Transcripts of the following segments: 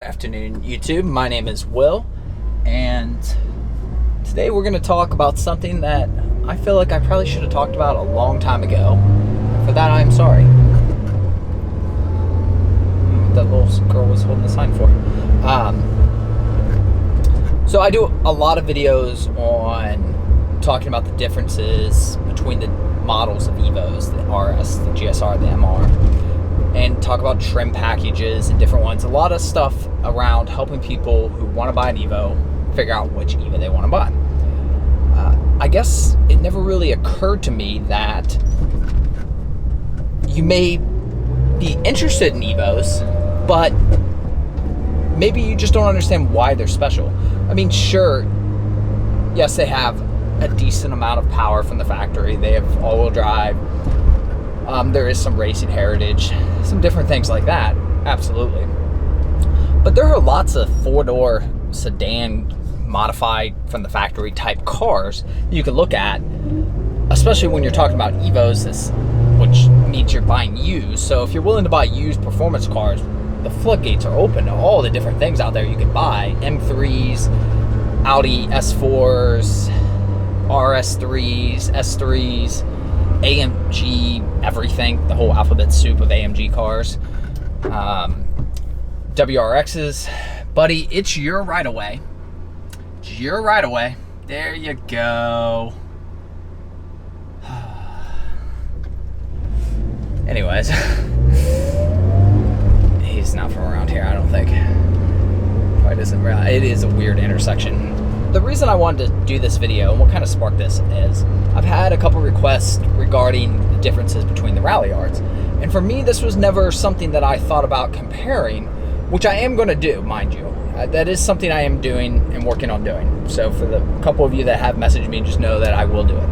Afternoon, YouTube. My name is Will, and today we're going to talk about something that I feel like I probably should have talked about a long time ago. For that, I'm sorry. That little girl was holding the sign for. So I do a lot of videos on talking about the differences between the models of Evos, the RS, the GSR, the MR, and talk about trim packages and different ones. A lot of stuff around helping people who want to buy an Evo figure out which Evo they want to buy. I guess it never really occurred to me that you may be interested in Evos, but maybe you just don't understand why they're special. I mean, sure, yes, they have a decent amount of power from the factory. They have all-wheel drive. There is some racing heritage, some different things like that, absolutely. But there are lots of four-door sedan modified from the factory type cars you can look at, especially when you're talking about Evos, which means you're buying used. So if you're willing to buy used performance cars, the floodgates are open to all the different things out there you can buy. M3s, Audi S4s, RS3s, S3s, AMG, everything, the whole alphabet soup of AMG cars, WRXs. Buddy, it's your right of way. It's your right of way. There you go. Anyways, he's not from around here, I don't think. Probably doesn't. It is a weird intersection. The reason I wanted to do this video, and what kind of sparked this, is I've had a couple requests regarding the differences between the rally yards. And for me, this was never something that I thought about comparing, which I am going to do, mind you. That is something I am doing and working on doing. So for the couple of you that have messaged me, just know that I will do it.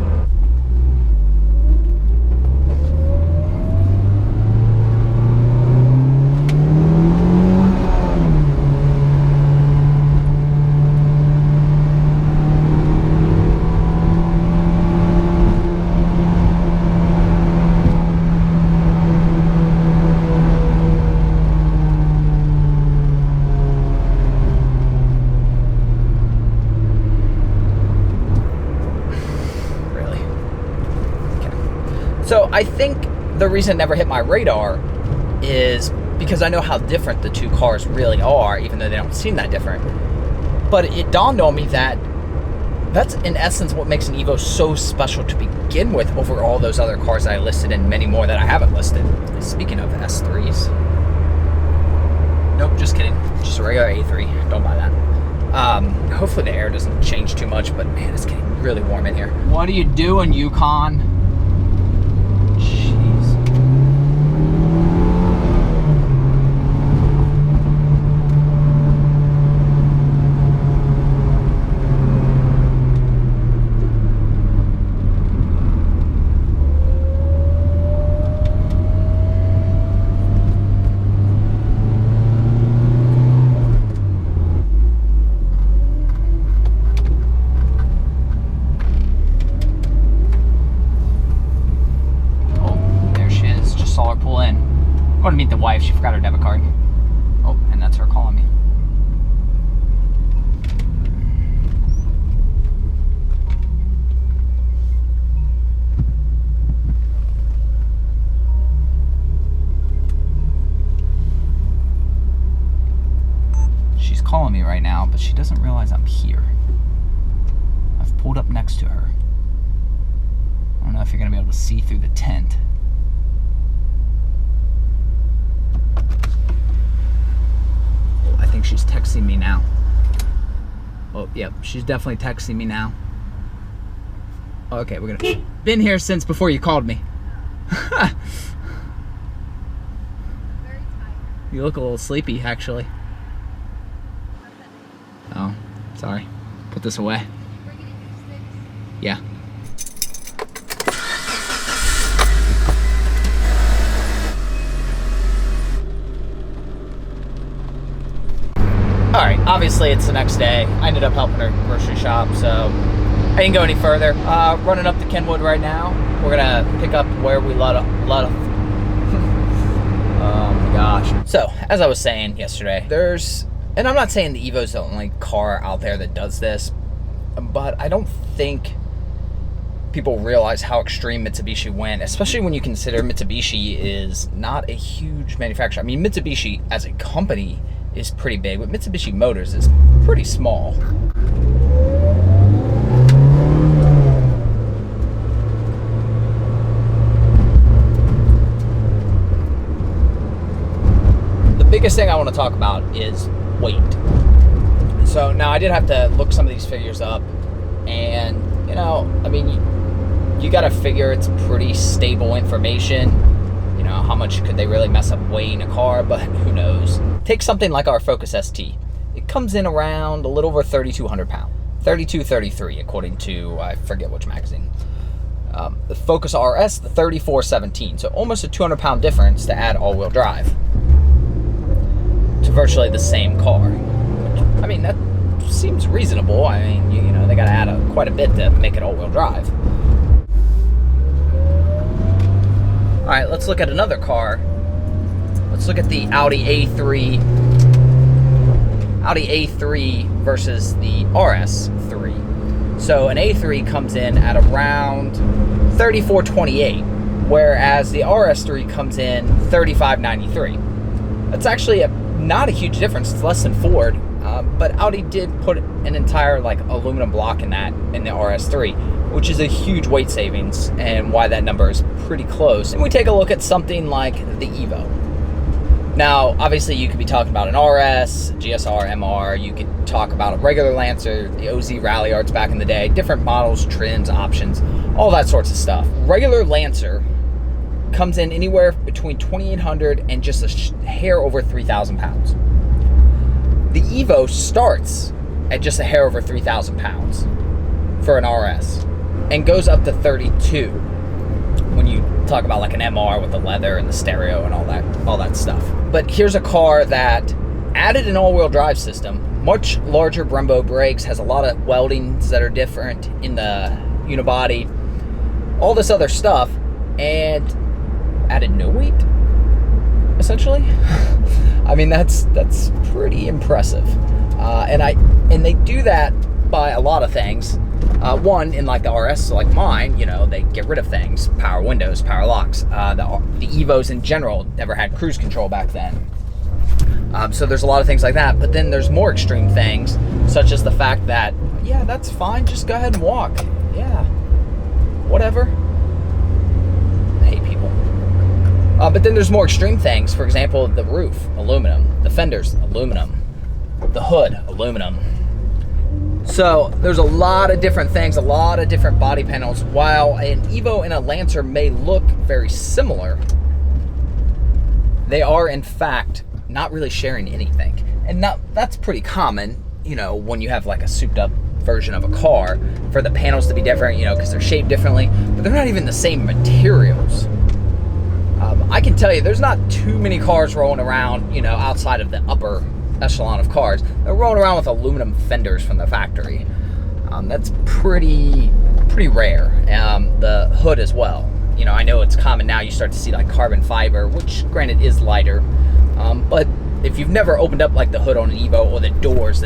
So I think the reason it never hit my radar is because I know how different the two cars really are, even though they don't seem that different. But it dawned on me that that's in essence what makes an Evo so special to begin with over all those other cars I listed and many more that I haven't listed. Speaking of S3s. Nope, just kidding. Just a regular A3. Don't buy that. Hopefully the air doesn't change too much, but man, it's getting really warm in here. What are you doing, Yukon? To meet the wife. She forgot her debit card. Oh, and that's her calling me. She's calling me right now, but she doesn't realize I'm here. I've pulled up next to her. I don't know if you're gonna be able to see through the tent. I think she's texting me now. Oh, yep, she's definitely texting me now. Okay, we're gonna... Been here since before you called me. Very tired. You look a little sleepy, actually. Oh, sorry. Put this away. We're getting your sticks. Yeah. Alright, obviously it's the next day. I ended up helping her grocery shop, so I didn't go any further. Running up to Kenwood right now. We're gonna pick up where we let off. Oh my gosh. So, as I was saying yesterday, there's And I'm not saying the Evo's the only car out there that does this, but I don't think people realize how extreme Mitsubishi went, especially when you consider Mitsubishi is not a huge manufacturer. I mean, Mitsubishi as a company is pretty big, but Mitsubishi Motors is pretty small. The biggest thing I want to talk about is weight. So now I did have to look some of these figures up, and you know, I mean, you got to figure it's pretty stable information. You know, how much could they really mess up weighing a car, but who knows. Take something like our Focus ST. It comes in around a little over 3,200 pounds. 3233 according to, I forget which magazine. The Focus RS, the 3417. So almost a 200 pound difference to add all-wheel drive to virtually the same car. Which, I mean, that seems reasonable. I mean, you know, they got to add quite a bit to make it all-wheel drive. All right, let's look at another car. Let's look at the Audi A3 versus the RS3. So an A3 comes in at around 3428, whereas the RS3 comes in 3593. That's actually not a huge difference. It's less than Ford, but Audi did put an entire like aluminum block in the RS3, which is a huge weight savings, and why that number is pretty close. And we take a look at something like the Evo. Now, obviously, you could be talking about an RS, GSR, MR. You could talk about a regular Lancer, the OZ Rally Arts back in the day, different models, trims, options, all that sorts of stuff. Regular Lancer comes in anywhere between 2,800 and just a hair over 3,000 pounds. The Evo starts at just a hair over 3,000 pounds for an RS and goes up to 32 when you talk about like an MR with the leather and the stereo and all that stuff. But here's a car that added an all-wheel drive system, much larger Brembo brakes, has a lot of weldings that are different in the unibody, all this other stuff, and added no weight, essentially. I mean, that's pretty impressive. And they do that by a lot of things. One, in like the RS, like mine, you know, they get rid of things, power windows, power locks. The Evos in general never had cruise control back then. So there's a lot of things like that. But then there's more extreme things, such as the fact that, yeah, that's fine, just go ahead and walk. Yeah, whatever. I hate people. But then there's more extreme things. For example, the roof, aluminum. The fenders, aluminum. The hood, aluminum. So there's a lot of different things, a lot of different body panels. While an Evo and a Lancer may look very similar, they are in fact not really sharing anything. And that's pretty common, you know, when you have like a souped up version of a car, for the panels to be different, you know, because they're shaped differently, but they're not even the same materials. I can tell you there's not too many cars rolling around, you know, outside of the upper echelon of cars. They're rolling around with aluminum fenders from the factory. That's pretty rare. The hood as well. You know, I know it's common now. You start to see like carbon fiber, which granted is lighter. But if you've never opened up like the hood on an Evo, or the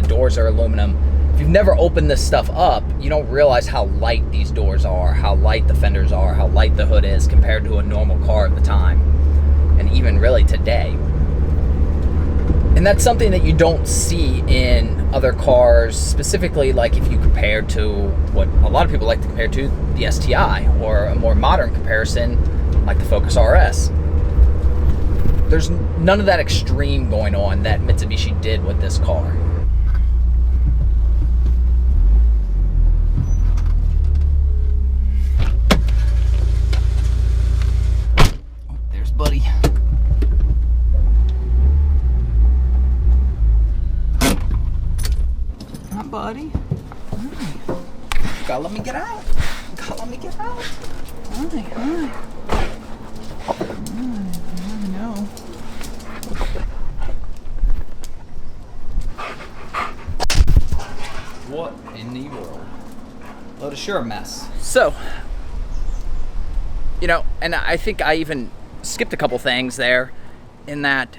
doors are aluminum. If you've never opened this stuff up, you don't realize how light these doors are, how light the fenders are, how light the hood is compared to a normal car at the time, and even really today. And that's something that you don't see in other cars, specifically like if you compare to what a lot of people like to compare to, the STI, or a more modern comparison like the Focus RS. There's none of that extreme going on that Mitsubishi did with this car. Oh, there's Buddy. Hi, Buddy. Hi. Gotta let me get out. Gotta let me get out. Hi. I know. What in the world? Well, it's sure a mess. So, you know, and I think I even skipped a couple things there, in that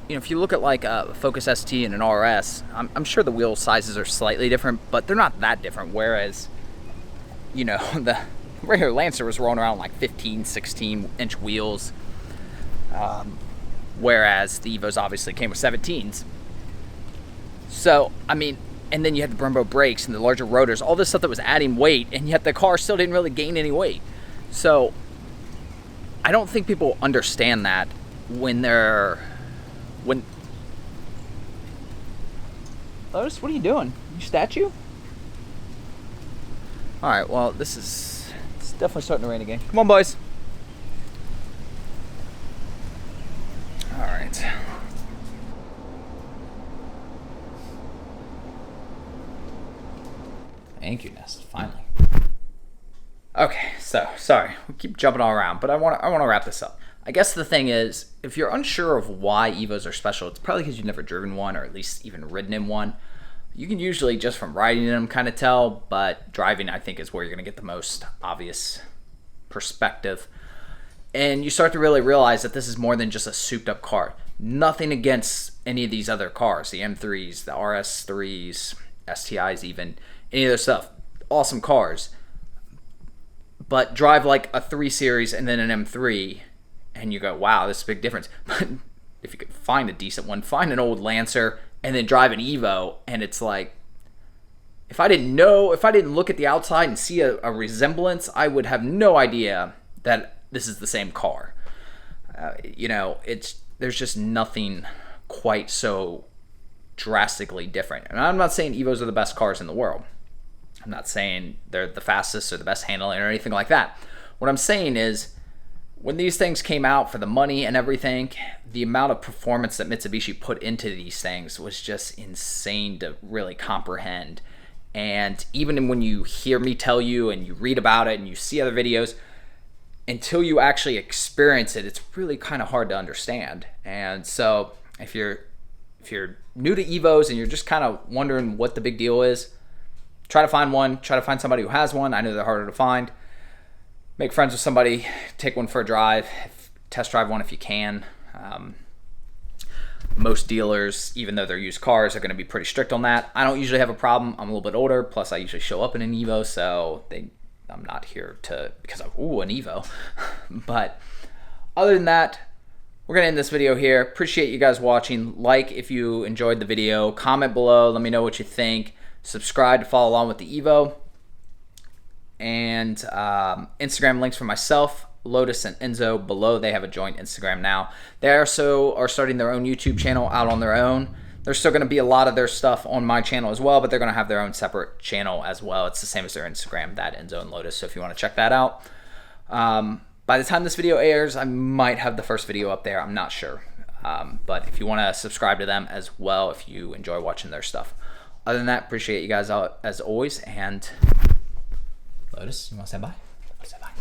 you know, if you look at like a Focus ST and an RS, I'm sure the wheel sizes are slightly different, but they're not that different. Whereas, you know, the regular Lancer was rolling around like 15, 16 inch wheels. Whereas the Evos obviously came with 17s. So, I mean, and then you had the Brembo brakes and the larger rotors, all this stuff that was adding weight, and yet the car still didn't really gain any weight. So, I don't think people understand that when Lotus, what are you doing? You statue? Alright, well, it's definitely starting to rain again. Come on, boys. Alright. Thank you, Nest, finally. Okay, so sorry, we keep jumping all around, but I want to wrap this up. I guess the thing is, if you're unsure of why Evos are special, it's probably because you've never driven one or at least even ridden in one. You can usually just from riding in them kind of tell, but driving I think is where you're going to get the most obvious perspective. And you start to really realize that this is more than just a souped up car. Nothing against any of these other cars, the M3s, the RS3s, STIs even, any of their stuff. Awesome cars. But drive like a 3 Series and then an M3 and you go, wow, this is a big difference. But if you could find a decent one, find an old Lancer and then drive an Evo, and it's like, if I didn't look at the outside and see a resemblance, I would have no idea that this is the same car. You know, there's just nothing quite so drastically different. And I'm not saying Evos are the best cars in the world. I'm not saying they're the fastest or the best handling or anything like that. What I'm saying is, when these things came out for the money and everything, the amount of performance that Mitsubishi put into these things was just insane to really comprehend. And even when you hear me tell you and you read about it and you see other videos, until you actually experience it, it's really kind of hard to understand. And so if you're new to Evos and you're just kind of wondering what the big deal is, try to find one. Try to find somebody who has one. I know they're harder to find. Make friends with somebody. Take one for a drive. Test drive one if you can. Most dealers, even though they're used cars, are going to be pretty strict on that. I don't usually have a problem. I'm a little bit older. Plus, I usually show up in an Evo, so I'm not here because of, an Evo. But other than that, we're going to end this video here. Appreciate you guys watching. Like if you enjoyed the video. Comment below. Let me know what you think. Subscribe to follow along with the Evo. And Instagram links for myself, Lotus, and Enzo below. They have a joint Instagram now. They also are starting their own YouTube channel out on their own. There's still going to be a lot of their stuff on my channel as well, but they're going to have their own separate channel as well. It's the same as their Instagram, that Enzo and Lotus, so if you want to check that out. By the time this video airs, I might have the first video up there. I'm not sure. But if you want to subscribe to them as well, if you enjoy watching their stuff. Other than that, appreciate you guys as always, and Lotus, you want to say bye? Say bye.